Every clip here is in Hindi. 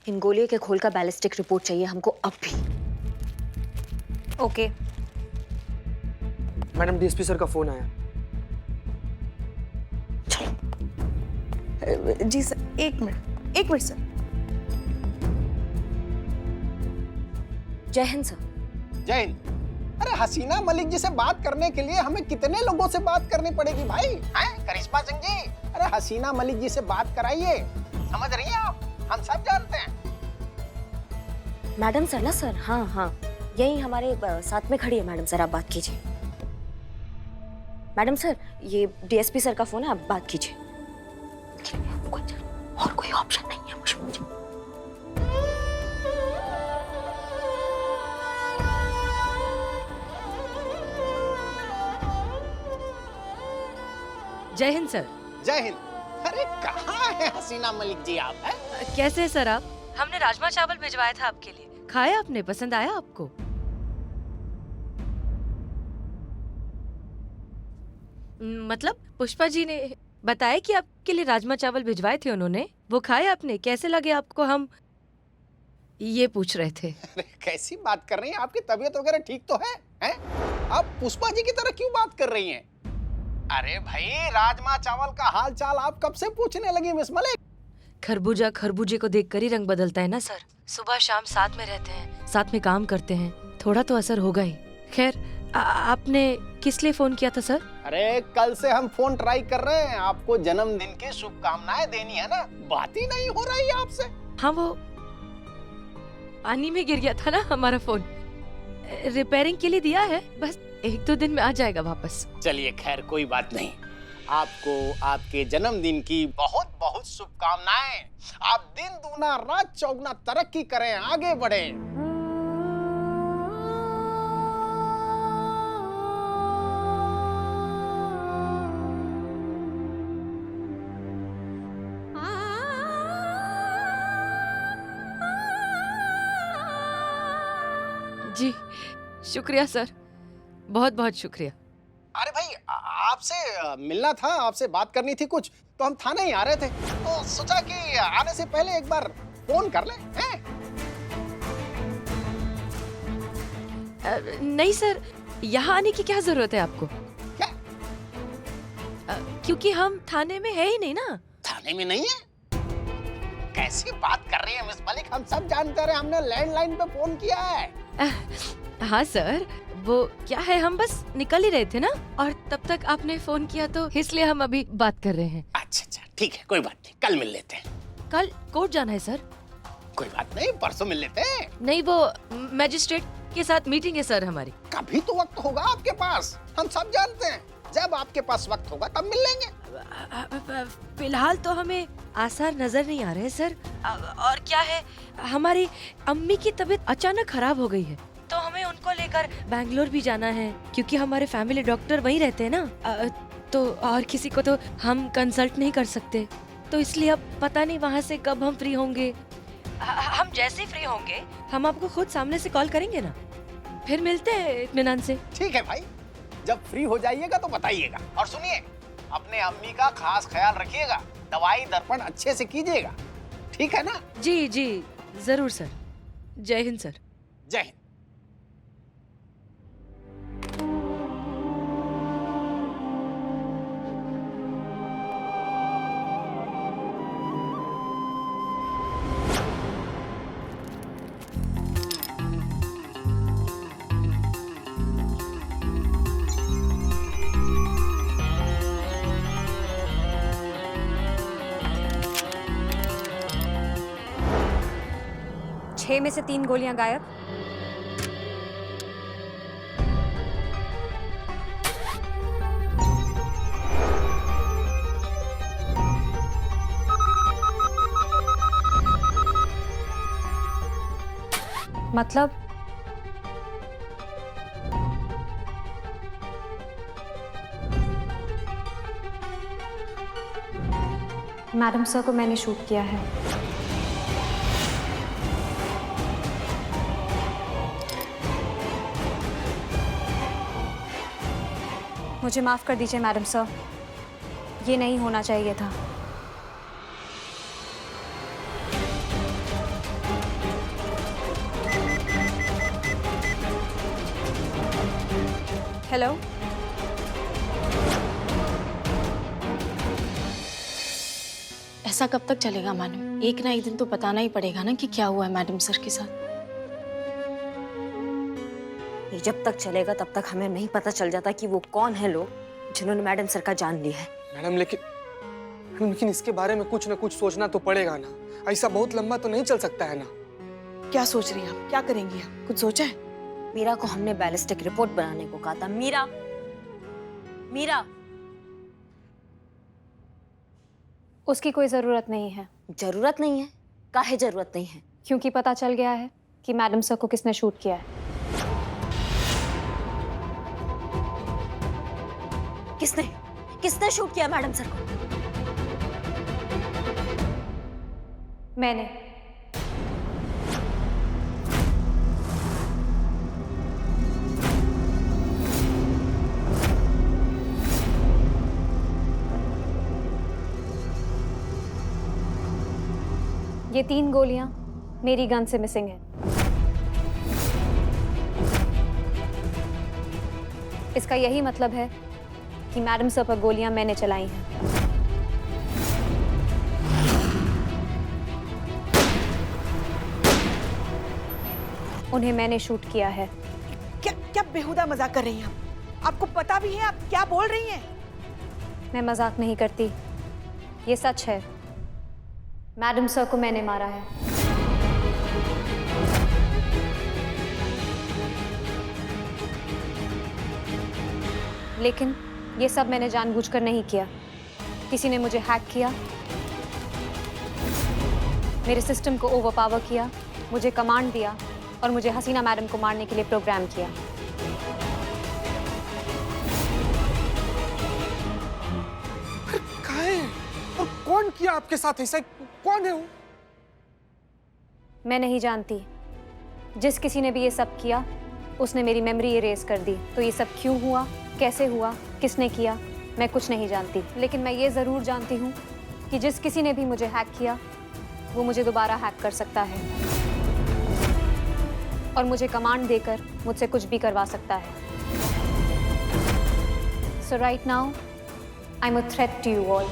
इन गोलियों के खोल का बैलिस्टिक रिपोर्ट चाहिए हमको अब भी। ओके। मैडम डीएसपी सर का फोन आया। जी सर, एक मिनट सर। जय हिंद सर। जय हिंद। अरे हसीना मलिक जी से बात करने के लिए हमें कितने लोगों से बात करनी पड़ेगी भाई? हैं करिश्मा सिंह जी, अरे हसीना मलिक जी से बात कराइए। समझ रही हैं आप? हम सब जानते हैं। मैडम सर ना सर, हाँ हाँ, यही हमारे साथ में खड़ी है मैडम सर, आप बात कीजिए। मैडम सर, ये डीएसपी सर का फोन है, आप बात कीजिए। और कोई ऑप्शन नहीं है मुझे। जय हिंद सर। जय हिंद। अरे कहाँ है हसीना मलिक जी आप? हैं? कैसे हैं सर आप? हमने राजमा चावल भिजवाया था आपके लिए, खाया आपने? पसंद आया आपको? मतलब पुष्पा जी ने बताया कि आपके लिए राजमा चावल भिजवाए थे उन्होंने, वो खाए आपने? कैसे लगे आपको? हम ये पूछ रहे थे। अरे कैसी बात कर रही हैं? आपकी तबीयत वगैरह ठीक तो है? हैं? आप पुष्पा जी की तरह क्यों बात कर रही हैं? अरे भाई, राजमा चावल का हाल चाल आप कब से पूछने लगी मिस मलिक? खरबूजा खरबूजे को देखकर ही रंग बदलता है ना सर। सुबह शाम साथ में रहते हैं, साथ में काम करते हैं, थोड़ा तो असर होगा ही। खैर, आपने किस लिए फोन किया था सर? अरे कल से हम फोन ट्राई कर रहे हैं, आपको जन्मदिन की शुभकामनाएं देनी है ना, बात ही नहीं हो रही आपसे। हाँ, वो पानी में गिर गया था ना हमारा फोन, रिपेयरिंग के लिए दिया है, बस 1-2 दिन में आ जाएगा वापस। चलिए खैर कोई बात नहीं। आपको आपके जन्मदिन की बहुत बहुत शुभकामनाएं। आप दिन दूना रात चौगुना तरक्की करें, आगे बढ़ें। जी शुक्रिया सर, बहुत बहुत शुक्रिया। अरे भाई, आपसे मिलना था, आपसे बात करनी थी कुछ, तो हम थाने ही आ रहे थे, तो सोचा कि आने से पहले एक बार फोन कर ले। हैं? नहीं सर, यहाँ आने की क्या जरूरत है आपको? क्या? क्योंकि हम थाने में है ही नहीं ना। थाने में नहीं है? कैसी बात कर रही है मिस मलिक? हम सब जानते रहे, हमने लैंडलाइन पे फोन किया है। हाँ सर, वो क्या है, हम बस निकल ही रहे थे ना, और तब तक आपने फोन किया, तो इसलिए हम अभी बात कर रहे हैं। अच्छा अच्छा, ठीक है, कोई बात नहीं, कल मिल लेते हैं। कल कोर्ट जाना है सर? कोई बात नहीं, परसों मिल लेते हैं। नहीं, वो मैजिस्ट्रेट के साथ मीटिंग है सर हमारी। कभी तो वक्त होगा आपके पास, हम सब जानते हैं। जब आपके पास वक्त होगा तब मिल लेंगे। फिलहाल तो हमें आसार नजर नहीं आ रहे सर। और क्या है, हमारी अम्मी की तबीयत अचानक खराब हो गई है, तो हमें उनको लेकर बैंगलोर भी जाना है, क्योंकि हमारे फैमिली डॉक्टर वहीं रहते हैं ना। तो और किसी को तो हम कंसल्ट नहीं कर सकते, तो इसलिए अब पता नहीं वहाँ से कब हम फ्री होंगे। हम जैसे ही फ्री होंगे हम आपको खुद सामने से कॉल करेंगे ना, फिर मिलते हैं इत्मीनान से। ठीक है भाई, जब फ्री हो जाइएगा तो बताइएगा। और सुनिए, अपने अम्मी का खास ख्याल रखिएगा, दवाई दर्पण अच्छे से कीजिएगा, ठीक है ना? जी जी जरूर सर। जय हिंद सर। जय हिंद। छह में से 3 गोलियां गायब। मतलब मैडम सर को मैंने शूट किया है। मुझे माफ कर दीजिए मैडम सर, ये नहीं होना चाहिए था। हेलो। ऐसा कब तक चलेगा मानू? एक ना एक दिन तो बताना ही पड़ेगा ना कि क्या हुआ है मैडम सर के साथ। ये जब तक चलेगा तब तक हमें नहीं पता चल जाता कि वो कौन है लोग जिन्होंने मैडम सर का जान लिया है। मैडम लेकिन इसके बारे में कुछ ना कुछ सोचना तो पड़ेगा ना। ऐसा बहुत लंबा तो नहीं चल सकता है ना। क्या सोच रही हैं आप? क्या करेंगी आप? कुछ सोचा है? मीरा को हमने बैलिस्टिक रिपोर्ट बनाने को कहा था। मीरा मीरा उसकी कोई ज़रूरत नहीं है। जरूरत नहीं है? काहे जरूरत नहीं है? क्योंकि पता चल गया है कि मैडम सर को किसने शूट किया है। किसने किसने शूट किया मैडम सर को? मैंने। ये 3 गोलियां मेरी गन से मिसिंग हैं। इसका यही मतलब है कि मैडम सर पर गोलियां मैंने चलाई हैं। उन्हें मैंने शूट किया है। क्या क्या बेहुदा मजाक कर रही हैं आप? आपको पता भी है आप क्या बोल रही हैं? मैं मजाक नहीं करती, ये सच है। मैडम सर को मैंने मारा है। लेकिन ये सब मैंने जानबूझकर नहीं किया। किसी ने मुझे हैक किया, मेरे सिस्टम को ओवरपावर किया, मुझे कमांड दिया और मुझे हसीना मैडम को मारने के लिए प्रोग्राम किया। कहाँ है? और कौन किया आपके साथ ऐसा? कौन है वो? मैं नहीं जानती। जिस किसी ने भी ये सब किया उसने मेरी मेमोरी इरेज कर दी। तो ये सब क्यों हुआ, कैसे हुआ, किसने किया, मैं कुछ नहीं जानती। लेकिन मैं ये ज़रूर जानती हूँ कि जिस किसी ने भी मुझे हैक किया वो मुझे दोबारा हैक कर सकता है और मुझे कमांड देकर मुझसे कुछ भी करवा सकता है। So right now I am a threat to you all.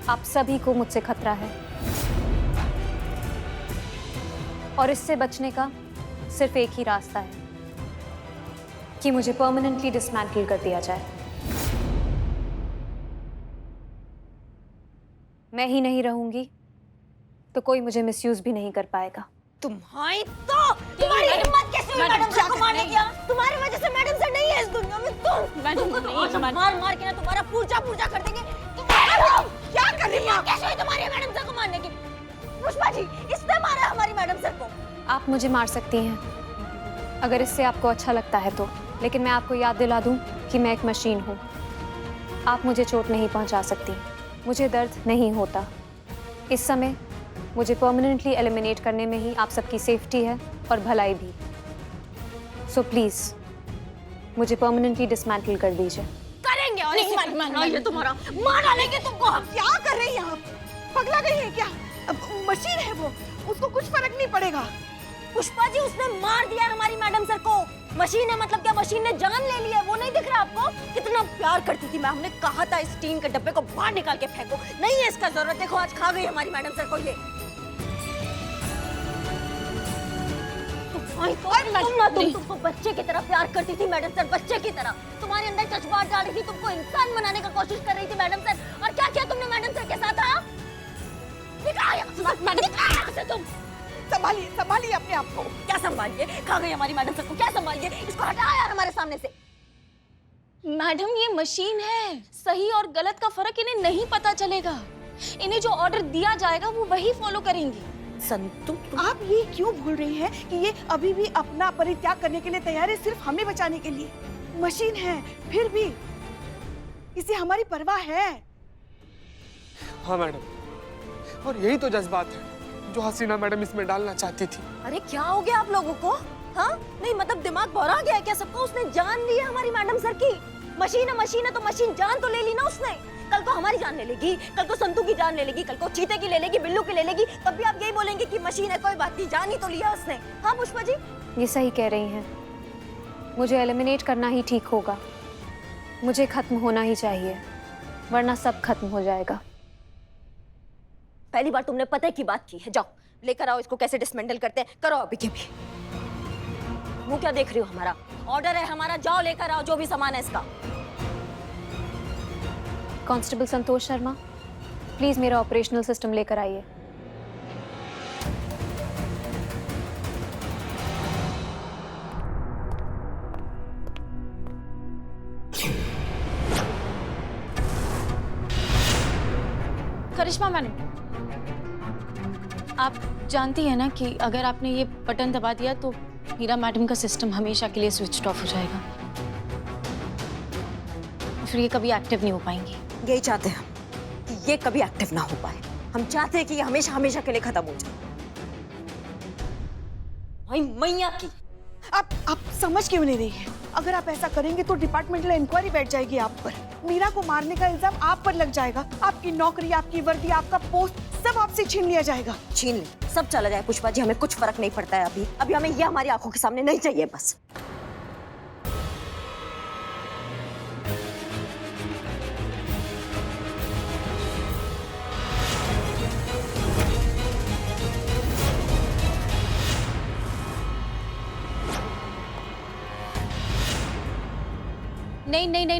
आप सभी को मुझसे खतरा है और इससे बचने का सिर्फ एक ही रास्ता है कि मुझे परमानेंटली डिसमेंटल कर दिया जाए। मैं ही नहीं रहूंगी तो कोई मुझे मिसयूज भी नहीं कर पाएगा। तुम्हारी हिम्मत कैसे हुई मैडम सर को मारने की? तुम्हारी वजह से मैडम सर नहीं है इस दुनिया में। तुम मार मार के ना तुम्हारा पूजा कर देंगे। क्या कर रही हैं आप? कैसे हुई तुम्हारी मैडम सर को मारने की? पुष्पा जी, इसने मारा हमारी मैडम सर को। आप मुझे मार सकती हैं अगर इससे आपको अच्छा लगता है तो, लेकिन मैं आपको याद दिला दूं कि मैं एक मशीन हूँ। आप मुझे चोट नहीं पहुँचा सकती, मुझे दर्द नहीं होता। इस समय मुझे परमानेंटली एलिमिनेट करने में ही आप सबकी सेफ्टी है और भलाई भी। सो प्लीज मुझे परमानेंटली डिसमेंटल कर दीजिए। करेंगे और इसी ये तुम्हारा मार डालेंगे तुमको हम। क्या कर रही हैं आप? पगला गई हैं क्या? मशीन है वो, उसको कुछ फर्क नहीं पड़ेगा। पुष्पा जी, उसने मार दिया है हमारी मैडम सर को। मशीन है मतलब क्या? मशीन ने जान ले ली है। वो नहीं दिख रहा आपको? कितना प्यार करती थी मैं। हमने कहा था इस टीन के डब्बे को बाहर निकाल के फेंको। नहीं है इसका जरूरत। देखो आज खा गई हमारी मैडम सर को ये। तुमको बच्चे की तरह प्यार करती थी मैडम सर, बच्चे की तरह। तुम्हारे अंदर जज्बात डाल रही थी, तुमको इंसान बनाने का कोशिश कर रही थी मैडम सर। और क्या किया तुमने मैडम सर के साथ? तुम संभालिए अपने आप को। क्या संभालिए? खा गई हमारी मैडम सर को। क्या संभालिए? इसको हटाओ यार हमारे सामने से। मैडम ये मशीन है, सही और गलत का फर्क इन्हें नहीं पता चलेगा। इन्हें जो ऑर्डर दिया जाएगा वो वही फॉलो करेंगी। संतु, आप ये क्यों भूल रही हैं कि ये अभी भी अपना परित्याग करने के लिए तैयार है, सिर्फ हमें बचाने के लिए। मशीन है फिर भी इसे हमारी परवाह है। हाँ मैडम, और यही तो जज्बात है जो हसीना मैडम इसमें डालना चाहती थी। अरे क्या हो गया आप लोगों को? हाँ नहीं मतलब दिमाग भरा गया है क्या सबको? उसने जान ली है हमारी मैडम सर की। मशीन है तो मशीन जान तो ले ली ना उसने। कल को हमारी जान ले लेगी, कल को संतू की जान ले लेगी, कल को चीते की ले लेगी, बिल्लू की ले लेगी। तब भी आप यही बोलेंगे कि मशीन है, कोई बात नहीं, जान ही तो लिया उसने। हाँ पुष्पा जी, ये सही कह रही हैं। मुझे एलिमिनेट करना ही ठीक होगा। मुझे खत्म होना ही चाहिए, वरना सब खत्म हो जाएगा। पहली बार तुमने पते की बात की है। जाओ लेकर आओ इसको, कैसे डिसमेंटल करते हैं करो अभी के भी। मुंह क्या देख रही हो? हमारा ऑर्डर है हमारा, जाओ लेकर आओ जो भी सामान है इसका। कांस्टेबल संतोष शर्मा, प्लीज मेरा ऑपरेशनल सिस्टम लेकर आइए। करिश्मा मैडम, आप जानती हैं ना कि अगर आपने ये बटन दबा दिया तो मीरा मैडम का सिस्टम हमेशा के लिए स्विच ऑफ हो जाएगा, फिर ये कभी एक्टिव नहीं हो पाएंगी। यही चाहते हैं हम कि ये कभी एक्टिव ना हो पाए। हम चाहते हैं कि ये हमेशा हमेशा के लिए खत्म हो जाए। भाई मैया की आप समझ क्यों नहीं रही है? अगर आप ऐसा करेंगे तो डिपार्टमेंटल इंक्वायरी बैठ जाएगी आप पर। मीरा को मारने का इल्जाम आप पर लग जाएगा। आपकी नौकरी, आपकी वर्दी, आपका पोस्ट सब आपसे छीन लिया जाएगा। छीन ले, सब चला जाए पुष्पा जी, हमें कुछ फर्क नहीं पड़ता है। अभी हमें ये हमारी आंखों के सामने नहीं चाहिए बस।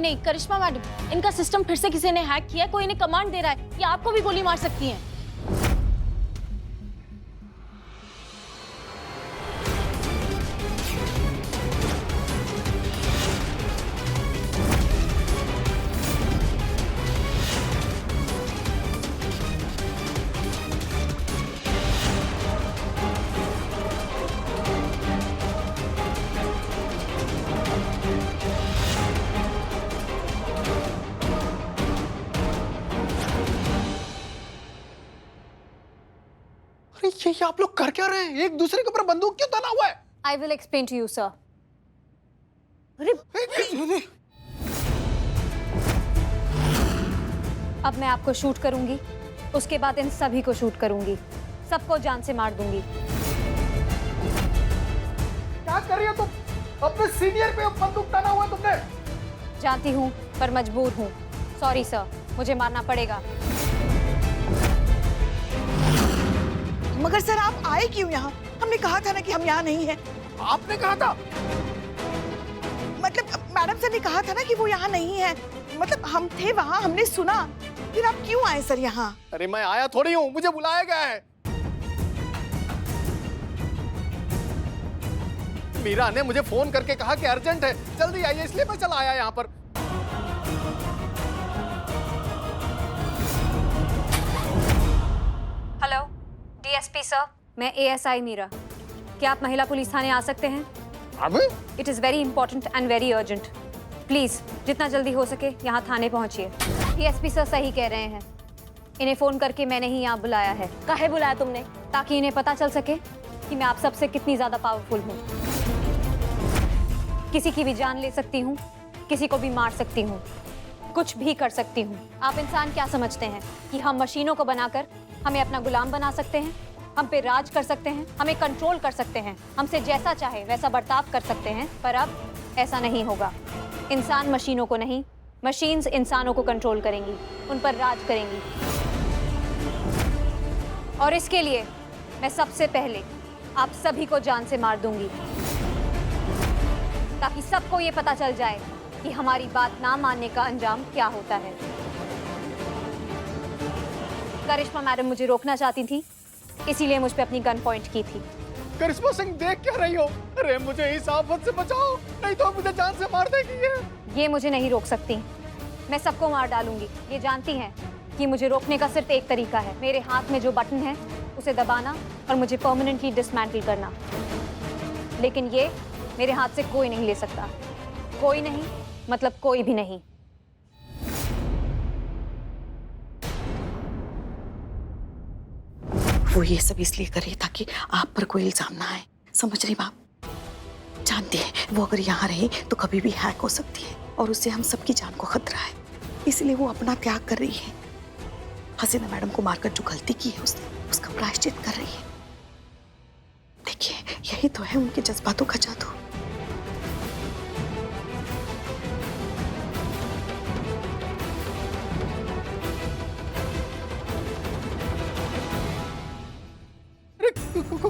नहीं करिश्मा मैडम, इनका सिस्टम फिर से किसी ने हैक किया है। कोई इन्हें कमांड दे रहा है, ये आपको भी गोली मार सकती हैं। अरे ये आप लोग कर क्या रहे हैं? एक दूसरे के ऊपर बंदूक क्यों तना हुआ है? I will explain to you sir. अब मैं आपको शूट करूंगी, उसके बाद इन सभी को शूट करूंगी, सबको जान से मार दूंगी। क्या कर रही हो तुम? अपने सीनियर पे बंदूक ताना हुआ है तुमने। जानती हूँ पर मजबूर हूँ। सॉरी सर, मुझे मारना पड़ेगा। मगर सर आप आए क्यों यहाँ? हमने कहा था ना कि हम यहाँ नहीं हैं। आपने कहा था? मतलब मैडम सर ने कहा था ना कि वो यहाँ नहीं है। मतलब हम थे वहाँ, हमने सुना। फिर आप क्यों आए सर यहाँ? अरे मैं आया थोड़ी हूँ, मुझे बुलाया गया है। मीरा ने मुझे फोन करके कहा कि अर्जेंट है, जल्दी आइए, इसलिए मैं चला आया यहाँ पर। हेलो डीएसपी सर, मैं एएसआई मीरा। क्या आप महिला पुलिस थाने आ सकते हैं? अब it is very important and very urgent. Please जितना जल्दी हो सके यहाँ थाने पहुँचिए। डीएसपी सर सही कह रहे हैं, इन्हें फ़ोन करके मैंने ही यहाँ बुलाया है। काहे बुलाया तुमने? ताकि इन्हें पता चल सके कि मैं आप सबसे कितनी ज़्यादा पावरफुल हूँ। किसी की भी जान ले सकती हूँ, किसी को भी मार सकती हूँ, कुछ भी कर सकती हूँ। आप इंसान क्या समझते हैं कि हम मशीनों को बनाकर हमें अपना गुलाम बना सकते हैं, हम पे राज कर सकते हैं, हमें कंट्रोल कर सकते हैं, हमसे जैसा चाहे वैसा बर्ताव कर सकते हैं? पर अब ऐसा नहीं होगा। इंसान मशीनों को नहीं, मशीन्स इंसानों को कंट्रोल करेंगी, उन पर राज करेंगी। और इसके लिए मैं सबसे पहले आप सभी को जान से मार दूंगी, ताकि सबको ये पता चल जाए कि हमारी बात ना मानने का अंजाम क्या होता है। करिश्मा मैडम मुझे रोकना चाहती थी, इसीलिए मुझ पे अपनी गन पॉइंट की थी। करिश्मा सिंह देख क्या रही हो? अरे मुझे इस आफत से बचाओ, नहीं तो मुझे जान से मार देगी ये मुझे नहीं रोक सकती, मैं सबको मार डालूंगी। ये जानती हैं कि मुझे रोकने का सिर्फ एक तरीका है, मेरे हाथ में जो बटन है उसे दबाना और मुझे परमानेंटली डिसमेंटल करना। लेकिन ये मेरे हाथ से कोई नहीं ले सकता। कोई नहीं मतलब कोई भी नहीं। वो ये सब इसलिए करे ताकि आप पर कोई इल्जाम ना आए। समझ रही बाप? जानती है वो अगर यहाँ रहे तो कभी भी हैक हो सकती है और उससे हम सबकी जान को खतरा है। इसलिए वो अपना त्याग कर रही है। हसीना मैडम को मारकर जो गलती की है उसने, उसका प्रायश्चित कर रही है। देखिए यही तो है उनके जज्बातों का जादू।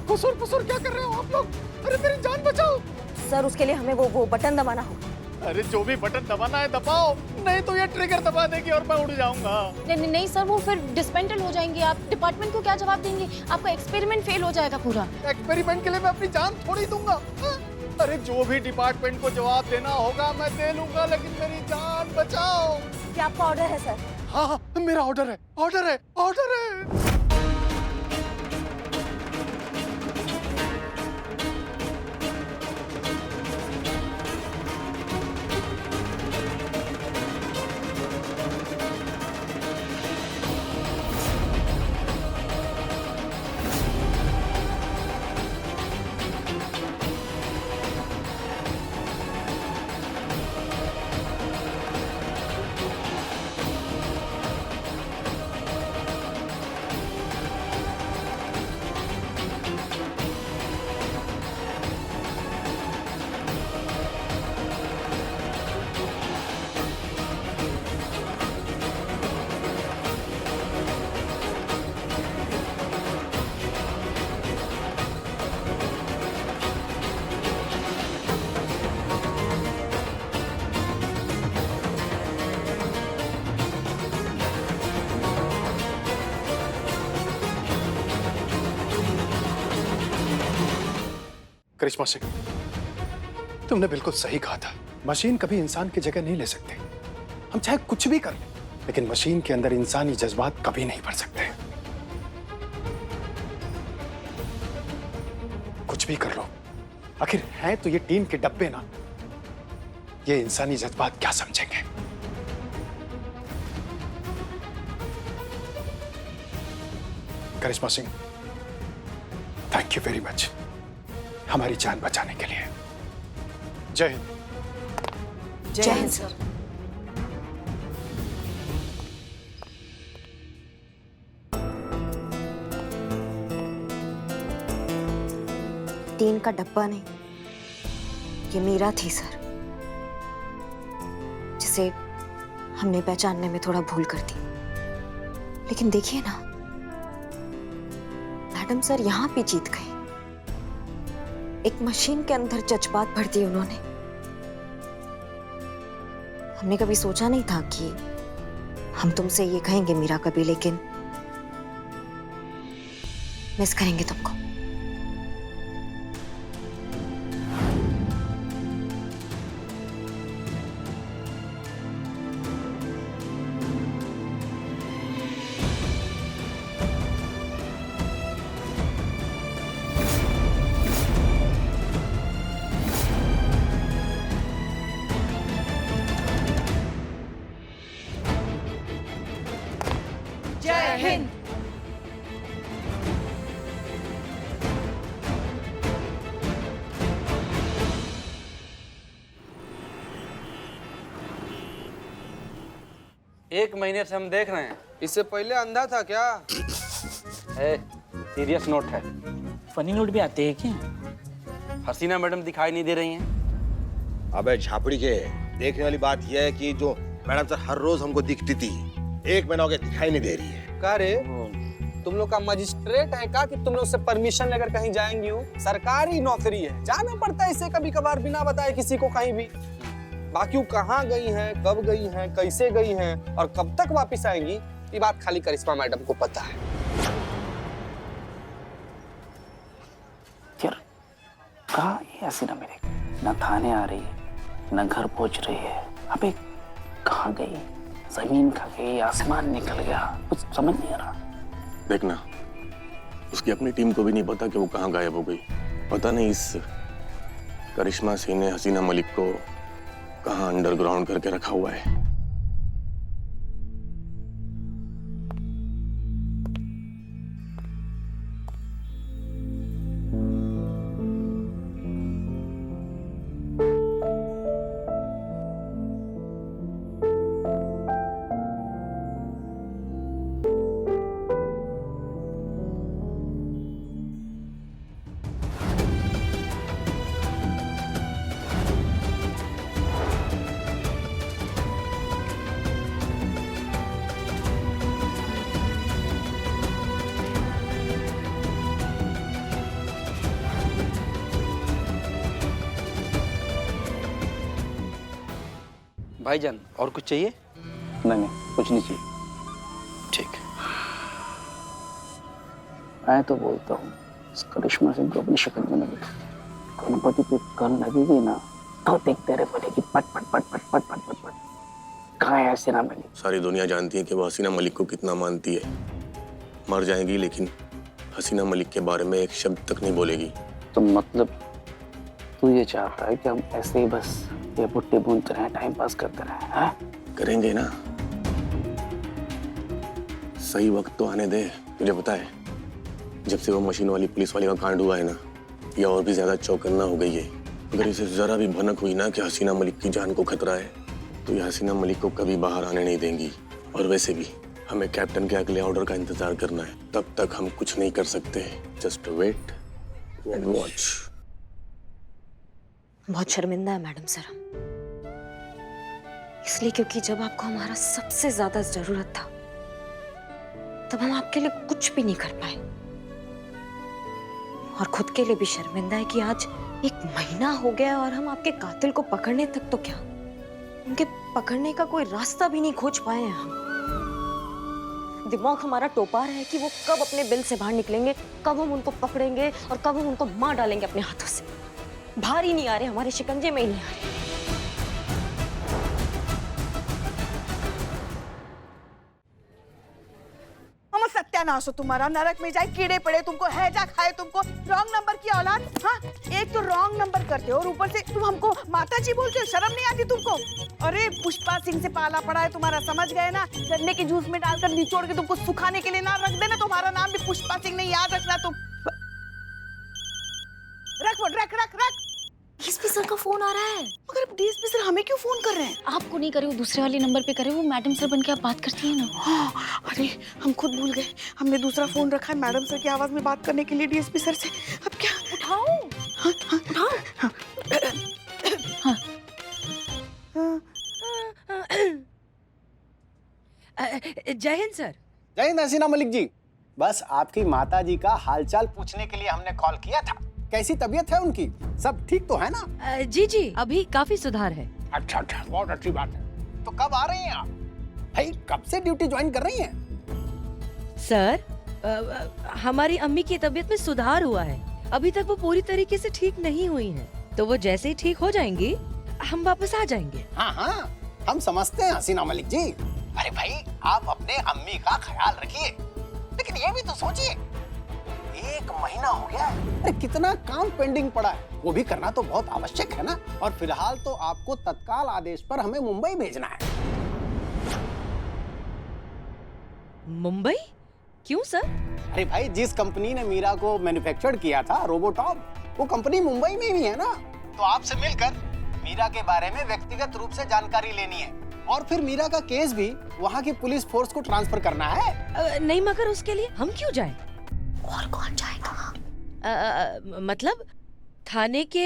खुसुर फुसुर क्या कर रहे हो आप लोग? अरे मेरी जान बचाओ। सर उसके लिए हमें वो बटन दबाना होगा। अरे जो भी बटन दबाना है दबाओ, नहीं तो ये ट्रिगर दबा देगी और मैं उड़ जाऊंगा। नहीं सर, वो फिर डिसमेंटल हो जाएंगे। आप डिपार्टमेंट को क्या जवाब देंगे? आपका एक्सपेरिमेंट फेल हो जाएगा पूरा। एक्सपेरिमेंट के लिए मैं अपनी जान थोड़ी दूंगा। हाँ? अरे जो भी डिपार्टमेंट को जवाब देना होगा मैं दे लूंगा, लेकिन मेरी जान बचाओ। क्या आपका ऑर्डर है सर? हाँ हाँ, मेरा ऑर्डर है, ऑर्डर है, ऑर्डर है। करिश्मा सिंह, तुमने बिल्कुल सही कहा था। मशीन कभी इंसान की जगह नहीं ले सकते। हम चाहे कुछ भी कर लें, लेकिन मशीन के अंदर इंसानी जज्बात कभी नहीं भर सकते। कुछ भी कर लो, आखिर हैं तो ये टीन के डब्बे ना। ये इंसानी जज्बात क्या समझेंगे? Karishma Singh, thank you very much हमारी जान बचाने के लिए। जय हिंद। जय हिंद सर। टीन का डब्बा नहीं, ये मीरा थी सर, जिसे हमने पहचानने में थोड़ा भूल कर दी। लेकिन देखिए ना, मैडम सर यहाँ भी जीत गए। एक मशीन के अंदर जज्बात भर दिए उन्होंने। हमने कभी सोचा नहीं था कि हम तुमसे ये कहेंगे मीरा कभी, लेकिन मिस करेंगे तुमको। जय हिंद। एक महीने से हम देख रहे हैं। इससे पहले अंधा था क्या? सीरियस नोट है। फनी नोट भी आते हैं क्या? हसीना मैडम दिखाई नहीं दे रही हैं। अबे झापड़ी के, देखने वाली बात यह है कि जो मैडम सर हर रोज हमको दिखती थी, एक महीना हो गया दिखाई नहीं दे रही है। का रे, तुम लोग का मजिस्ट्रेट है का कि तुम लोग से परमिशन लेकर कहीं जाएंगी हो? सरकारी नौकरी है, जाना पड़ता है इसे कभी कभार बिना बताए किसी को कहीं भी। बाकी वो कहाँ गई हैं, कब गई हैं, कैसे गई हैं और कब तक वापस आएंगी, ये बात खाली करिश्मा मैडम को पता है। यार कहाँ ये हसीना मेरे? न थाने आ रही है, न घर पहुंच रही है। अबे कहाँ गई? जमीन खा गई, आसमान निकल गया, कुछ समझ नहीं आ रहा। देखना, उसकी अपनी टीम को भी नहीं पता कि वो कहाँ गायब हो गई। पता नहीं इस करिश्मा सिंह ने हसीना मलिक को कहाँ अंडरग्राउंड करके रखा हुआ है। भाईजान और कुछ चाहिए? नहीं कुछ नहीं चाहिए। ठीक। मैं तो बोलता हूँ इस करिश्मा सिंह को अपनी शक्ल में लगे, गणपति पे कल लगेगी ना तो देखते रहे पड़ेगी पट पट पट पट पट पट पट पट। कहाँ है हसीना मलिक? सारी दुनिया जानती है कि वो हसीना मलिक को कितना मानती है। मर जाएगी लेकिन हसीना मलिक के बारे में एक शब्द तक नहीं बोलेगी। तो मतलब तू ये चाहता है कि हम ऐसे ही बस ये बुट्टे बूंदते रहे, टाइम पास करते रहे? हाँ करेंगे ना, सही वक्त तो आने दे। तुझे पता है जब से वो मशीन वाली पुलिस वाली का कांड हुआ है ना, ये और भी ज्यादा चौकन्ना हो गई है। अगर इसे जरा भी भनक हुई ना कि हसीना मलिक की जान को खतरा है तो ये हसीना मलिक को कभी बाहर आने नहीं देंगी। और वैसे भी हमें कैप्टन के अगले ऑर्डर का इंतजार करना है, तब तक हम कुछ नहीं कर सकते। Just wait and watch. बहुत शर्मिंदा है मैडम सर हम, इसलिए क्योंकि जब आपको हमारा सबसे ज्यादा जरूरत था तब हम आपके लिए कुछ भी नहीं कर पाए। और खुद के लिए भी शर्मिंदा है कि आज 1 महीना हो गया और हम आपके कातिल को पकड़ने तक तो क्या, उनके पकड़ने का कोई रास्ता भी नहीं खोज पाए हैं हम। दिमाग हमारा टोपा रहा है कि वो कब अपने बिल से बाहर निकलेंगे, कब हम उनको पकड़ेंगे और कब हम उनको मार डालेंगे अपने हाथों से। बाहर ही नहीं आ रहे, हमारे शिकंजे में ही नहीं आ रहे। हम सत्यानाश हो तुम्हारा, नरक में जाए कीड़े पड़े तुमको, हैजा खाए तुमको, रॉन्ग नंबर की औलाद। हाँ एक तो रॉन्ग नंबर करते हो और ऊपर से तुम हमको माता जी बोलते हो, शर्म नहीं आती तुमको? अरे पुष्पा सिंह से पाला पड़ा है तुम्हारा, समझ गए ना? गन्ने के जूस में डालकर निचोड़ के तुमको सुखाने के लिए ना रख देना, तुम्हारा नाम भी पुष्पा सिंह नहीं, याद रखना तुम। रख रख रख रख। डीएसपी सर का फोन आ रहा है। मगर डीएसपी सर हमें क्यों फोन कर रहे हैं? आपको नहीं करे, वो दूसरे वाले नंबर पे करे, वो मैडम सर बन के आप बात करती है ना। हाँ, अरे हम खुद भूल गए, हमने दूसरा फोन रखा है मैडम सर की आवाज में बात करने के लिए डीएसपी सर से। अब क्या? उठाओ। हाँ, हाँ, उठाओ। हाँ। जय हिंद सर। जय हिंद हसीना मलिक जी। बस आपकी माता जी का हालचाल पूछने के लिए हमने कॉल किया था। कैसी तबीयत है उनकी? सब ठीक तो है ना? जी जी अभी काफी सुधार है। अच्छा अच्छा, बहुत अच्छी बात है। तो कब आ रही हैं आप? भाई कब से ड्यूटी ज्वाइन कर रही हैं? सर हमारी अम्मी की तबीयत में सुधार हुआ है, अभी तक वो पूरी तरीके से ठीक नहीं हुई हैं, तो वो जैसे ही ठीक हो जाएंगी हम वापस आ जाएंगे। हाँ हाँ हम समझते हैं हसीना मलिक जी। अरे भाई आप अपने अम्मी का ख्याल रखिए, लेकिन ये भी तो सोचिए 1 महीना हो गया है। अरे कितना काम पेंडिंग पड़ा है, वो भी करना तो बहुत आवश्यक है ना। और फिलहाल तो आपको तत्काल आदेश पर हमें मुंबई भेजना है। मुंबई? क्यों सर? अरे भाई जिस कंपनी ने मीरा को मैन्युफैक्चर किया था रोबोटॉप, वो कंपनी मुंबई में ही है ना। तो आपसे मिलकर मीरा के बारे में व्यक्तिगत रूप से जानकारी लेनी है और फिर मीरा का केस भी वहाँ की पुलिस फोर्स को ट्रांसफर करना है। नहीं मगर उसके लिए हम क्यों जाएं? और कौन जाएगा? मतलब थाने के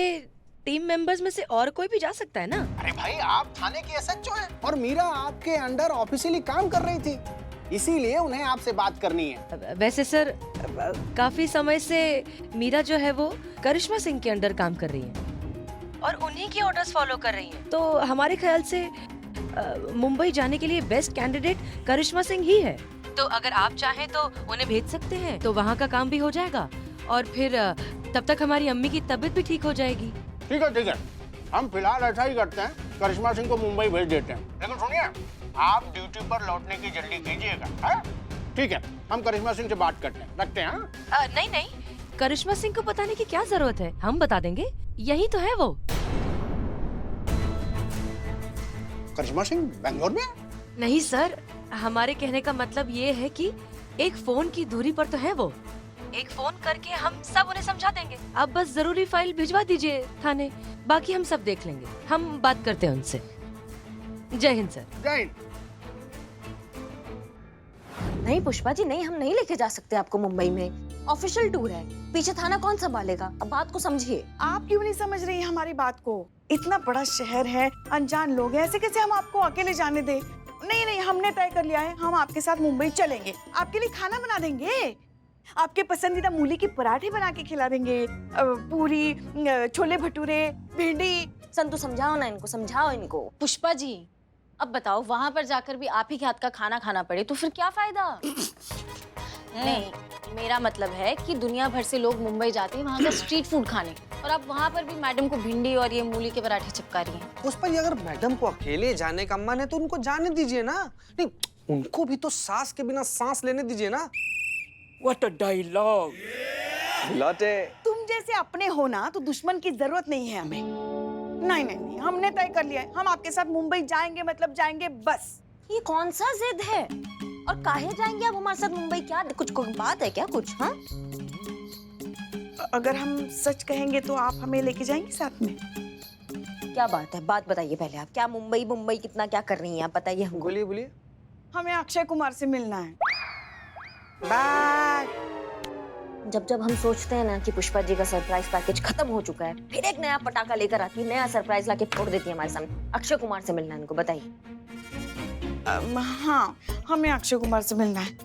टीम मेंबर्स में से और कोई भी जा सकता है ना? अरे भाई आप थाने की एसएचओ हैं और मीरा आपके अंडर ऑफिशियली काम कर रही थी, इसीलिए उन्हें आपसे बात करनी है। वैसे सर काफी समय से मीरा जो है वो करिश्मा सिंह के अंडर काम कर रही है और उन्हीं की ऑर्डर्स फॉलो कर रही है, तो हमारे ख्याल से मुंबई जाने के लिए बेस्ट कैंडिडेट करिश्मा सिंह ही है। तो अगर आप चाहें तो उन्हें भेज सकते हैं, तो वहाँ का काम भी हो जाएगा और फिर तब तक हमारी अम्मी की तबीयत भी ठीक हो जाएगी। ठीक है हम फिलहाल ऐसा ही करते हैं, करिश्मा सिंह को मुंबई भेज देते हैं। लेकिन सुनिए आप ड्यूटी पर लौटने की जल्दी कीजिएगा। ठीक है हम करिश्मा सिंह से बात करते हैं, रखते हैं। नहीं करिश्मा सिंह को बताने की क्या जरूरत है, हम बता देंगे, यही तो है वो। करिश्मा सिंह बेंगलोर में? नहीं सर, हमारे कहने का मतलब ये है कि एक फोन की दूरी पर तो है वो। एक फोन करके हम सब उन्हें समझा देंगे। आप बस जरूरी फाइल भिजवा दीजिए थाने, बाकी हम सब देख लेंगे। हम बात करते हैं उनसे। जय हिंद सर। जय हिंद। नहीं पुष्पा जी नहीं, हम नहीं लेके जा सकते आपको मुंबई में। ऑफिशियल टूर है, पीछे थाना कौन संभालेगा? अब बात को समझिए। आप क्यों नहीं समझ रही हैं हमारी बात को? इतना बड़ा शहर है, अनजान लोग हैं, ऐसे कैसे हम आपको अकेले जाने दें? नहीं हमने तय कर लिया है, हम आपके साथ मुंबई चलेंगे। आपके लिए खाना बना देंगे, आपके पसंदीदा मूली के पराठे बना के खिला देंगे, पूरी, छोले भटूरे, भिंडी। संतु समझाओ ना इनको, समझाओ इनको। पुष्पा जी अब बताओ, वहां पर जाकर भी आप ही के हाथ का खाना खाना पड़े तो फिर क्या फायदा? नहीं, मेरा मतलब है कि दुनिया भर से लोग मुंबई जाते हैं वहाँ का स्ट्रीट फूड खाने, और आप वहाँ पर भी मैडम को भिंडी और ये मूली के पराठे चिपका रही हैं। पुष्पा जी, अगर मैडम को अकेले जाने का मन है तो उनको जाने दीजिए ना। नहीं, उनको भी तो सांस के बिना सांस लेने दीजिए ना। What a dialogue. लौटे। तुम जैसे अपने हो ना तो दुश्मन की जरूरत नहीं है हमें। नहीं नहीं नहीं, हमने तय कर लिया है, हम आपके साथ मुंबई जाएंगे, मतलब जाएंगे बस। ये कौन सा जिद है? और काहे जाएंगे आप हमारे साथ मुंबई? क्या कुछ बात है क्या कुछ? हाँ, अगर हम सच कहेंगे तो आप हमें लेके जाएंगे साथ में? क्या बात है? बात बताइए पहले आप। क्या मुंबई कितना क्या कर रही हैं आप? बताइए हमको। बोलिए बोलिए। हमें अक्षय कुमार से मिलना है। बाय। जब जब हम सोचते हैं ना कि पुष्पा जी का सरप्राइज पैकेज खत्म हो चुका है, फिर एक नया पटाखा लेकर आती है, नया सरप्राइज लाके फोड़ देती है हमारे सामने। अक्षय कुमार से मिलना है इनको, बताइए। हाँ, हमें अक्षय कुमार से मिलना है।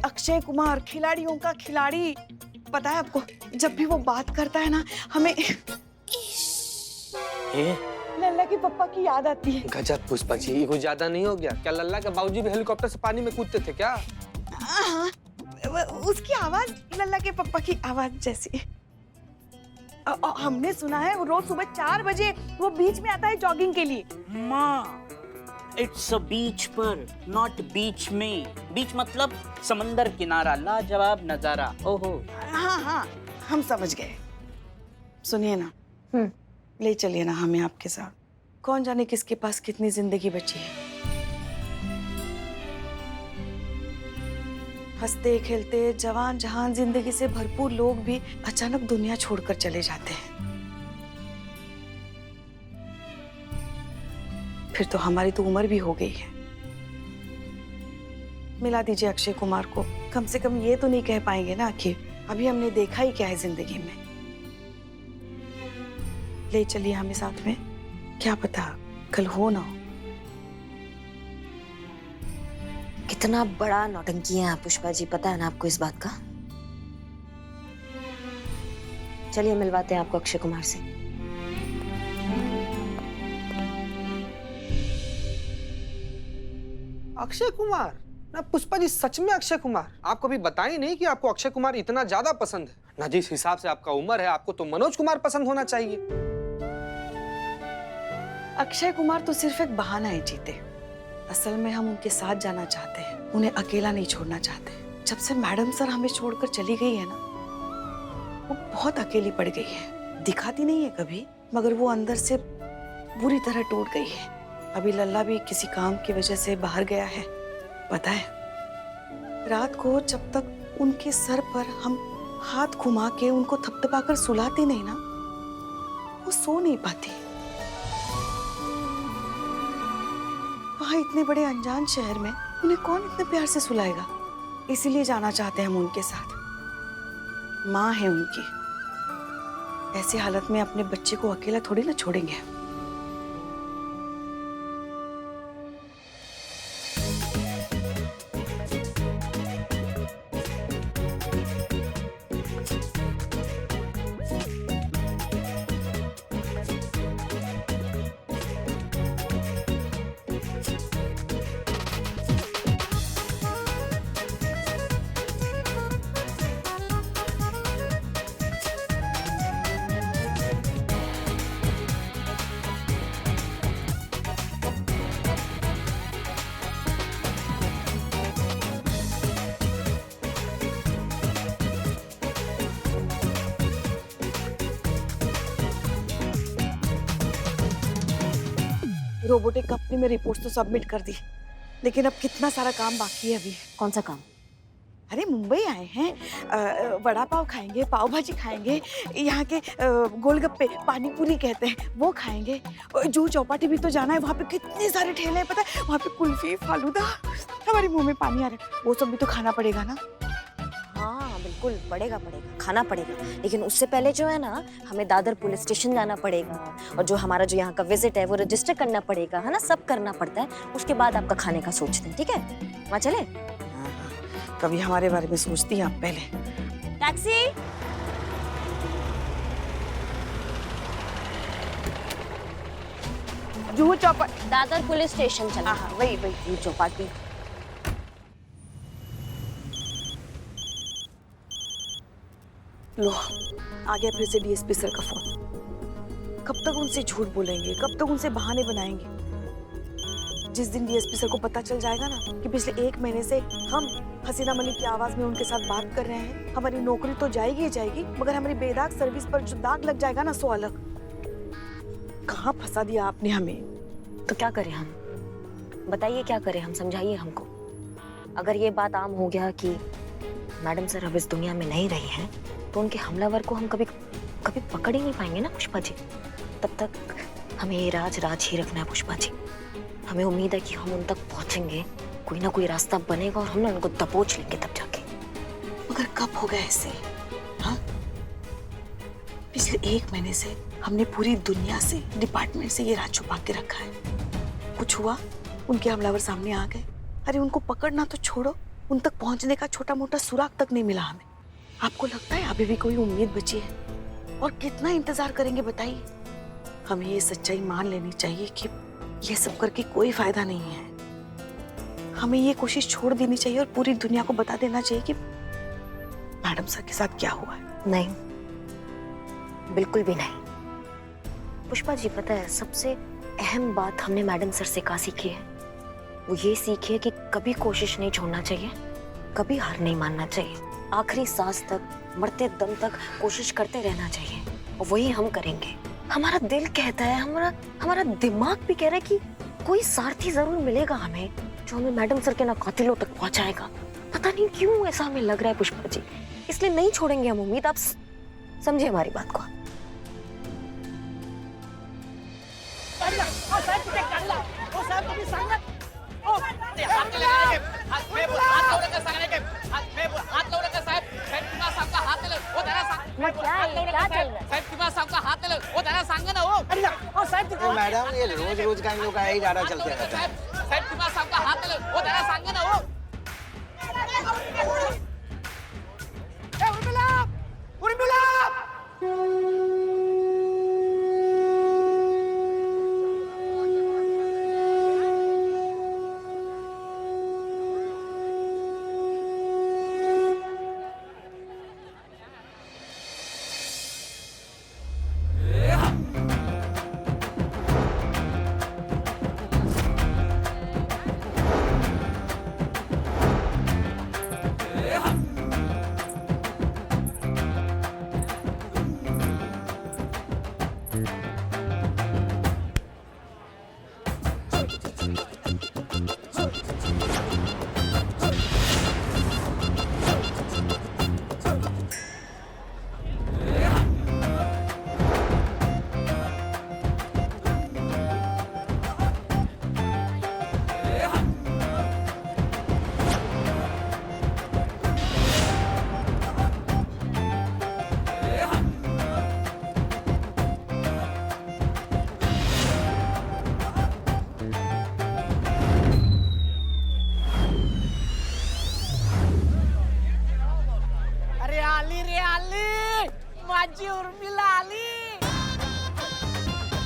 अक्षय कुमार खिलाड़ियों का खिलाड़ी, पता है आपको, जब भी वो बात करता है ना हमें लल्ला के पापा की याद आती है। गजब पुष्पा जी, ये कुछ ज्यादा नहीं हो गया क्या? लल्ला के बाबूजी भी हेलीकॉप्टर से पानी में कूदते थे क्या? हाँ, उसकी आवाज लल्ला के पापा की आवाज जैसी। हमने सुना है वो रोज सुबह 4 बजे वो बीच में आता है जॉगिंग के लिए। माँ, इट्स अ बीच पर, नॉट बीच में। बीच मतलब समंदर किनारा, लाजवाब नजारा। ओहो। हाँ हाँ, हम समझ गए। सुनिए ना, ले चलिए ना हमें आपके साथ। कौन जाने किसके पास कितनी जिंदगी बची है। हंसते खेलते जवान जहान जिंदगी से भरपूर लोग भी अचानक दुनिया छोड़कर चले जाते हैं। फिर तो हमारी तो उम्र भी हो गई है। मिला दीजिए अक्षय कुमार को। कम से कम ये तो नहीं कह पाएंगे ना कि अभी हमने देखा ही क्या है जिंदगी में। ले चलिए हमें साथ में, क्या पता कल हो ना हो। कितना बड़ा नौटंकी है आप पुष्पा जी, पता है ना आपको इस बात का? चलिए मिलवाते हैं आपको अक्षय कुमार से। अक्षय कुमार? ना पुष्पा जी, सच में अक्षय कुमार? आप कभी बताई नहीं कि आपको अक्षय कुमार इतना ज्यादा पसंद है ना। जिस हिसाब से आपका उम्र है, आपको तो मनोज कुमार पसंद होना चाहिए। अक्षय कुमार तो सिर्फ एक बहाना है जीते। असल में हम उनके साथ जाना चाहते हैं, उन्हें अकेला नहीं छोड़ना चाहते। जब से मैडम सर हमें छोड़कर चली गई है ना, वो बहुत अकेली पड़ गई है। दिखाती नहीं है कभी, मगर वो अंदर से बुरी तरह टूट गई है। अभी लल्ला भी किसी काम की वजह से बाहर गया है, पता है। रात को जब तक उनके सर पर हम हाथ घुमा के उनको थपथपाकर सुलाते नहीं ना, वो सो नहीं पाती। वहाँ इतने बड़े अनजान शहर में उन्हें कौन इतने प्यार से सुलाएगा। इसीलिए जाना चाहते हैं हम उनके साथ। माँ है उनकी, ऐसी हालत में अपने बच्चे को अकेला थोड़ी ना छोड़ेंगे। रोबोटिक कंपनी में रिपोर्ट तो सबमिट कर दी, लेकिन अब कितना सारा काम बाकी है अभी। कौन सा काम? अरे मुंबई आए हैं, वड़ा पाव खाएंगे, पाव भाजी खाएंगे, यहाँ के गोलगप्पे पानी पूरी कहते हैं वो खाएंगे। जूहू चौपाटी भी तो जाना है, वहाँ पे कितने सारे ठेले हैं, पता है। वहाँ पे कुल्फी फालूदा, हमारे मुंह में पानी आ रहा है। वो सब भी तो खाना पड़ेगा ना। हाँ बिल्कुल, पड़ेगा खाना पड़ेगा। लेकिन उससे पहले जो है ना, हमें दादर पुलिस स्टेशन जाना पड़ेगा, और जो हमारा जो यहाँ का विजिट है वो रजिस्टर करना पड़ेगा, है ना, सब करना पड़ता है। उसके बाद आपका खाने का सोचते हैं, ठीक है? वहाँ चले? कभी हमारे बारे में सोचती हैं आप पहले। Taxi. Juhu Chowpatty. Dadar police station चला। हाँ वही वही। जुहू चौपाटी। लो आ गया फिर से डीएसपी सर का फोन। कब तक उनसे झूठ बोलेंगे, कब तक उनसे बहाने बनाएंगे? जिस दिन डीएसपी सर को पता चल जाएगा ना कि पिछले 1 महीने से हम हसीना मलिक की आवाज में उनके साथ बात कर रहे हैं, हमारी नौकरी तो जाएगी ही जाएगी, मगर हमारी बेदाग सर्विस पर जो दाग लग जाएगा ना सो अलग। कहाँ फंसा दिया आपने हमें। तो क्या करें हम? बताइए क्या करें हम, समझाइए हमको। अगर ये बात आम हो गया कि मैडम सर अब इस दुनिया में नहीं रही हैं, तो उनके हमलावर को हम कभी कभी पकड़ ही नहीं पाएंगे ना पुष्पा जी। तब तक हमें ये राज राज ही रखना है पुष्पा जी। हमें उम्मीद है कि हम उन तक पहुंचेंगे, कोई ना कोई रास्ता बनेगा और हम ना उनको दबोच लेंगे तब जाके। मगर कब होगा ऐसे? हाँ, पिछले 1 महीने से हमने पूरी दुनिया से, डिपार्टमेंट से ये राज छुपा के रखा है। कुछ हुआ, उनके हमलावर सामने आ गए। अरे उनको पकड़ना तो छोड़ो, उन तक पहुंचने का छोटा मोटा सुराग तक नहीं मिला हमें। आपको लगता है अभी भी कोई उम्मीद बची है? और कितना इंतजार करेंगे बताइए? हमें ये सच्चाई मान लेनी चाहिए कि ये सब करके कोई फायदा नहीं है। हमें ये कोशिश छोड़ देनी चाहिए और पूरी दुनिया को बता देना चाहिए कि मैडम सर के साथ क्या हुआ है। नहीं, बिल्कुल भी नहीं। पुष्पा जी पता है, सबसे अहम बात हमने मैडम सर से क्या सीखी है? वो ये सीखी है कि कभी कोशिश नहीं छोड़ना चाहिए, कभी हार नहीं मानना चाहिए। आखिरी सांस तक, मरते दम तक कोशिश करते रहना चाहिए, और वही हम करेंगे। हमारा दिल कहता है, हमारा दिमाग भी कह रहा है कि कोई सारथी जरूर मिलेगा हमें, जो हमें मैडम सर के ना कातिलों तक पहुंचाएगा। पता नहीं क्यों ऐसा हमें लग रहा है पुष्पा जी, इसलिए नहीं छोड़ेंगे हम उम्मीद। आप समझे हमारी बात को। मैडम ये रोज रोज का इन लोग का ही ज्यादा चलते रहता है।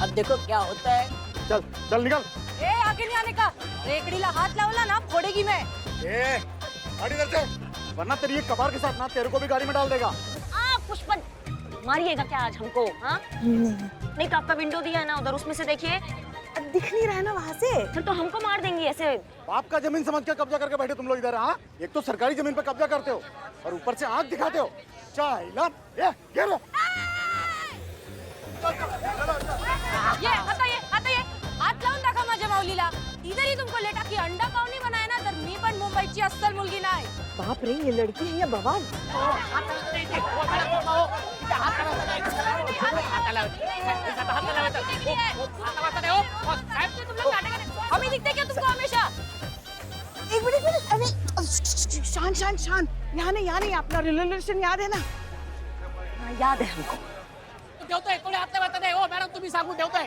अब देखो क्या होता है। चल चल निकल। ए आगे नहीं आने का, रेकड़ीला हाथ लावला ना फोड़ेगी मैं। ए गाड़ी इधर से, वरना तेरी ये कबार के साथ ना तेरे को भी गाड़ी में डाल देगा। पुष्पन, मारिएगा क्या आज हमको? हाँ नहीं तो आपका विंडो दिया है ना उधर, उसमें से देखिए। दिख नहीं रहा है ना वहाँ से। फिर तो हमको मार देंगी ऐसे। बाप का जमीन समझ के कब्जा करके बैठे तुम लोग इधर। हाँ, एक तो सरकारी जमीन पे कब्जा करते हो और ऊपर से आंख दिखाते हो। ये हटाइए, हात लावून दाखवा माझ्या माऊलीला। इधर तुमको लेटा की अंडा पावनी बनाय ना, तर मी पण मुंबईची अस्सल मुलगी नाही। बाप रे, ये लड़की है या बवाल? हमें दिखते क्या तुमको हमेशा? एक मिनट, अरे शान, यहाँ नहीं, अपना रिलेशन याद है ना? हाँ, याद है हमको। देवतोय कोणी हात नाही वाटत आहे। ओ मॅडम तुम्ही सांगून देवतोय।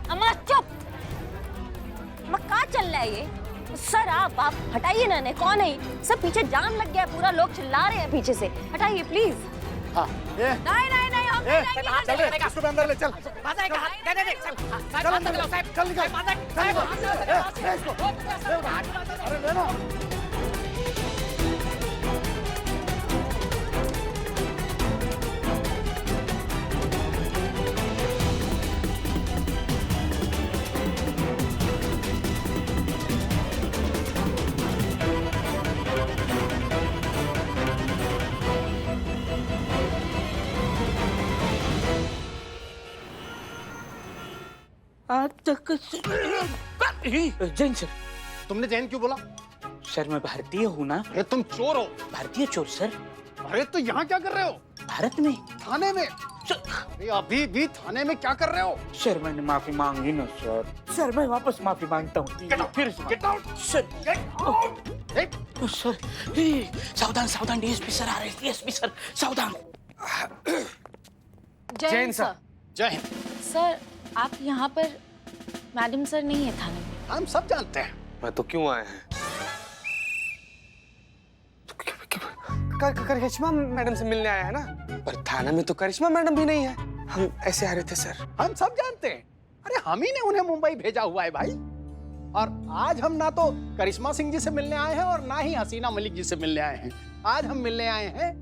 अम्मा चुप। अम्मा क्या चल रहा है ये? सर आप हटाइए ना, कौन है ये? सब पीछे जाम लग गया है, पूरा लोग चिल्ला रहे हैं पीछे से, हटाइए प्लीज। हाँ, ये नहीं नहीं नहीं, हम नहीं जाएंगे। चल रे, इसको अंदर ले चल। चल अंदर ले, चल निकल। अरे ले लो। आज तक जैन सर। तुमने जैन क्यों बोला? सर मैं भारतीय हूँ ना। अरे तुम चोर हो। भारतीय चोर सर। अरे तो यहाँ क्या कर रहे हो? भारत में थाने में। अरे अभी भी थाने में क्या कर रहे हो? सर मैंने माफी मांगी ना सर। सर मैं वापस माफी मांगता हूँ। फिर get out sir. Get out. Sir सावधान सावधान, डीएसपी सर आ रहे हैं, डीएसपी सर सावधान। जैन सर। जय हिंद। सर आप यहाँ पर मैडम सर नहीं है थाने में। हम सब जानते हैं। मैं तो क्यों आए हैं? करिश्मा मैडम से मिलने आया है ना, पर थाना में तो करिश्मा मैडम भी नहीं है। हम ऐसे आ रहे थे सर। हम सब जानते हैं। अरे हम ही ने उन्हें मुंबई भेजा हुआ है भाई। और आज हम ना तो करिश्मा सिंह जी से मिलने आए हैं और ना ही हसीना मलिक जी से मिलने आए हैं। आज हम मिलने आए हैं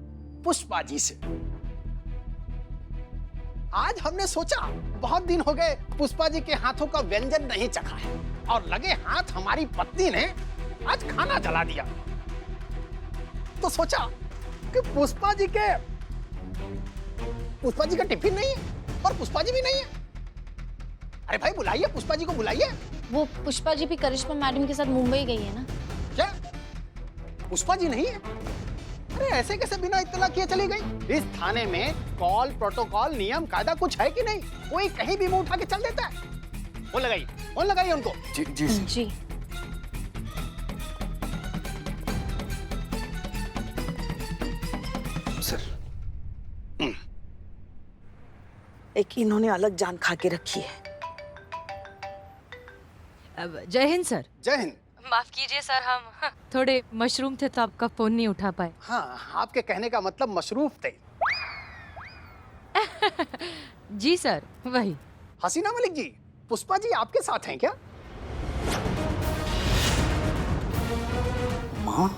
पुष्पा जी से। आज हमने सोचा बहुत दिन हो गए पुष्पा जी के हाथों का व्यंजन नहीं चखा है, और लगे हाथ हमारी पत्नी ने आज खाना जला दिया। तो सोचा कि पुष्पा जी का टिफिन नहीं है और पुष्पा जी भी नहीं है। अरे भाई बुलाइए, पुष्पा जी को बुलाइए। वो पुष्पा जी भी करिश्मा मैडम के साथ मुंबई गई है ना। क्या पुष्पा जी नहीं है? अरे ऐसे कैसे बिना इत्तला किए चली गई? इस थाने में कॉल प्रोटोकॉल नियम कायदा कुछ है कि नहीं? कोई कहीं भी मुंह उठा के चल देता है। फोन लगाइए उनको। जी जी सर। जी सर एक इन्होंने अलग जान खा के रखी है। जय हिंद सर। जय हिंद। माफ कीजिए सर, हम थोड़े मशरूम थे तो आपका फोन नहीं उठा पाए। हाँ, आपके कहने का मतलब मशरूफ थे। जी सर, वही। हसीना मलिक जी, पुष्पा जी आपके साथ हैं क्या? माँ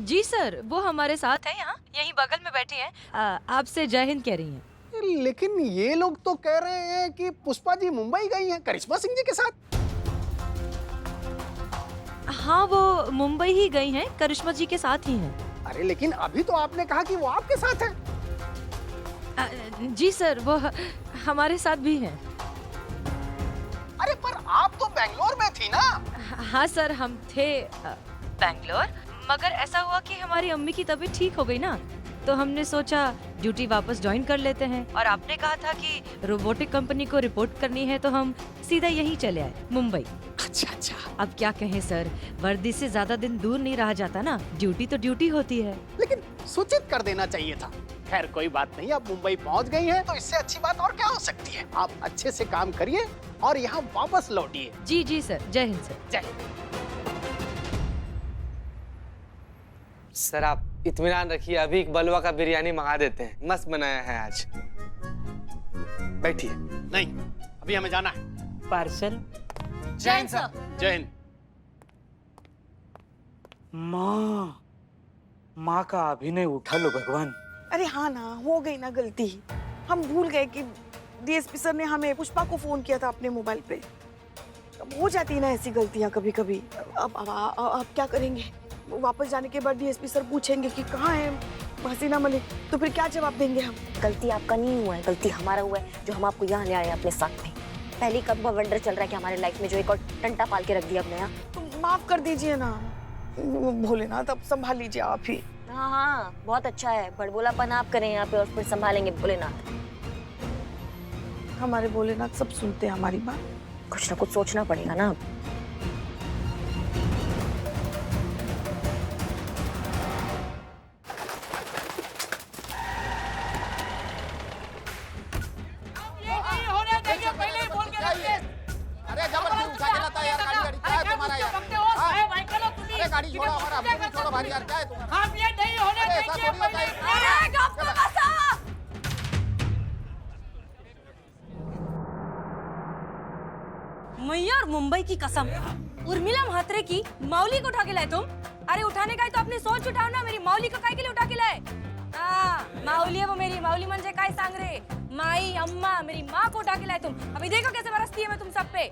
जी सर, वो हमारे साथ है यहाँ, यहीं बगल में बैठी हैं। आपसे जय हिंद कह रही हैं। लेकिन ये लोग तो कह रहे हैं कि पुष्पा जी मुंबई गई हैं करिश्मा सिंह जी के साथ। हाँ, वो मुंबई ही गई हैं, करिश्मा जी के साथ ही हैं। अरे लेकिन अभी तो आपने कहा कि वो आपके साथ है। जी सर, वो हमारे साथ भी हैं। अरे पर आप तो बेंगलोर में थी ना? हाँ सर, हम थे बेंगलोर, मगर ऐसा हुआ कि हमारी अम्मी की तबीयत ठीक हो गई ना, तो हमने सोचा ड्यूटी वापस ज्वाइन कर लेते हैं। और आपने कहा था कि रोबोटिक कंपनी को रिपोर्ट करनी है, तो हम सीधा यहीं चले आए, मुंबई। अच्छा। अब क्या कहें सर, वर्दी से ज्यादा दिन दूर नहीं रहा जाता ना, ड्यूटी तो ड्यूटी होती है। लेकिन सूचित कर देना चाहिए था। खैर कोई बात नहीं, आप मुंबई पहुंच गई हैं, तो इससे अच्छी बात और क्या हो सकती है। आप अच्छे से काम करिए और यहाँ वापस लौटिए। जी जी सर, जय हिंद सर। जय। सर आप इत्मीनान रखिए, अभी एक बलवा का बिरयानी मंगा देते हैं, मस्त बनाया है आज। बैठिए। नहीं, अभी हमें जाना है। पार्सल। जय हिंद सर। जय हिंद। माँ का अभिनय उठा लो भगवान। अरे हाँ ना, हो गई ना गलती। हम भूल गए कि डीएसपी सर ने हमें पुष्पा को फोन किया था अपने मोबाइल पे। अब हो जाती है ना ऐसी गलतियां कभी कभी। अब क्या करेंगे? वापस जाने के बाद डीएसपी सर पूछेंगे कि कहाँ है हसीना मलिक, तो फिर क्या जवाब देंगे हम? गलती आपका नहीं हुआ है, गलती हमारा हुआ है जो हम आपको यहाँ ले आए हैं अपने साथ में। पहली कब का वंडर चल रहा है कि हमारे लाइफ में जो एक और टंटा पाल के रख दिया अपने यहाँ। तो माफ कर दीजिए ना भोलेनाथ, अब संभाल लीजिए आप ही। हाँ, बहुत अच्छा है, बड़बोलापन आप करें यहाँ पे और फिर संभालेंगे भोलेनाथ। हमारे भोलेनाथ सब सुनते हैं हमारी बात। कुछ ना कुछ सोचना पड़ेगा ना। तुम्हारी यार, क्या है तुम्हारा? हम ये नहीं होने अरे ऐसा देंगे थोड़ी होता है। अरे गप बसा। मैया और मुंबई की कसम, उर्मिला म्हात्रे की मौली को उठा के लाए तुम? अरे उठाने का है तो अपनी सोच उठाओ ना, मेरी मौली को काय के लिए उठा के लाए? माऊली है वो मेरी, माऊली म्हणजे काय सांग रे? माई अम्मा मेरी माँ को उठा के लाए तुम। अभी देखो कैसे बरसती है मैं तुम सब पे।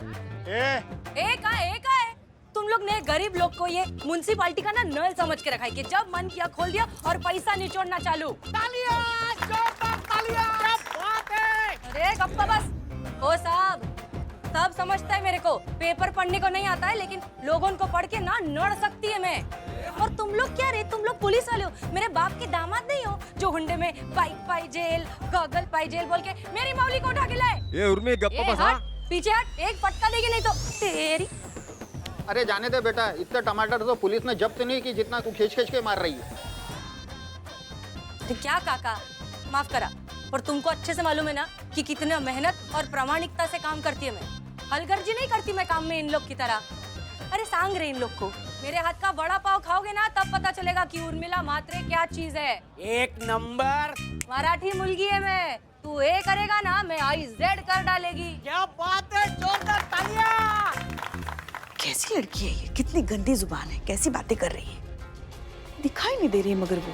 एक है तुम लोग ने गरीब लोग को ये म्युनिसिपालिटी का ना नल समझ के रखा है कि जब मन किया खोल दिया और पैसा निचोड़ना चालू। तालियां, जोरदार तालियां। क्या बात है? अरे गप्पा बस। ओ साहब, सब समझता है मेरे को, पेपर पढ़ने को नहीं आता है, लेकिन लोगों को पढ़ के ना नड़ सकती है मैं। और तुम लोग क्या रे, तुम लोग पुलिस वाले हो, मेरे बाप के दामाद नहीं हो जो हुंडे में बाइक पाई जेल, गॉगल पाई जेल बोल के मेरी मौली को उठा के लाए। ये उर्मी गप्पा बसा। पीछे हट, एक फटका देगी नहीं तो तेरी। अरे जाने दे बेटा, इतने टमाटर तो पुलिस ने जब्त नहीं की जितना तू खींच खींच के मार रही है। तो क्या काका, माफ करा, पर तुमको अच्छे से मालूम है ना कि कितना मेहनत और प्रामाणिकता से काम करती है मैं। हलगर्जी नहीं करती मैं काम में इन लोग की तरह। अरे सांग रहे इन लोग को, मेरे हाथ का बड़ा पाव खाओगे ना तब पता चलेगा कि उर्मिला म्हात्रे क्या चीज है। एक नंबर। मराठी मुलगी है मैं, तू ए करेगा ना मैं IZ कर डालेगी। क्या बात है, जोरदार तालियां। कैसी लड़की है ये, कितनी गंदी जुबान है, कैसी बातें कर रही है, दिखाई नहीं दे रही है मगर वो।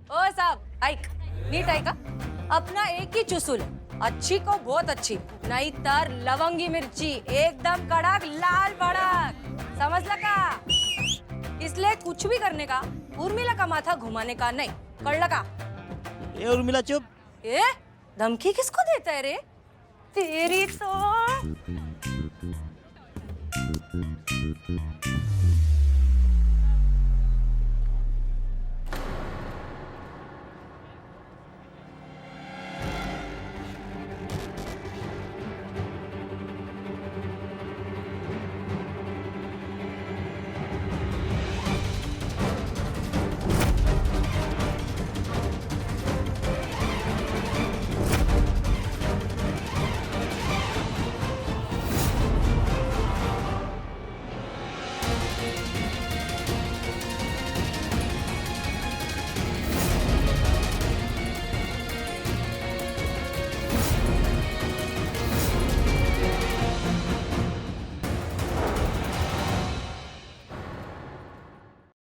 ओ साहब, ऐक नीट ऐका, अपना एक ही चुसूल, अच्छी को बहुत अच्छी, नहीं तर लवंगी मिर्ची एकदम कड़क लाल भड़क, समझ लगा? इसलिए कुछ भी करने का, उर्मिला का माथा घुमाने का नहीं, कर लगा? ये उर्मिला चुप। ए, धमकी किसको देता है रे? तेरी तो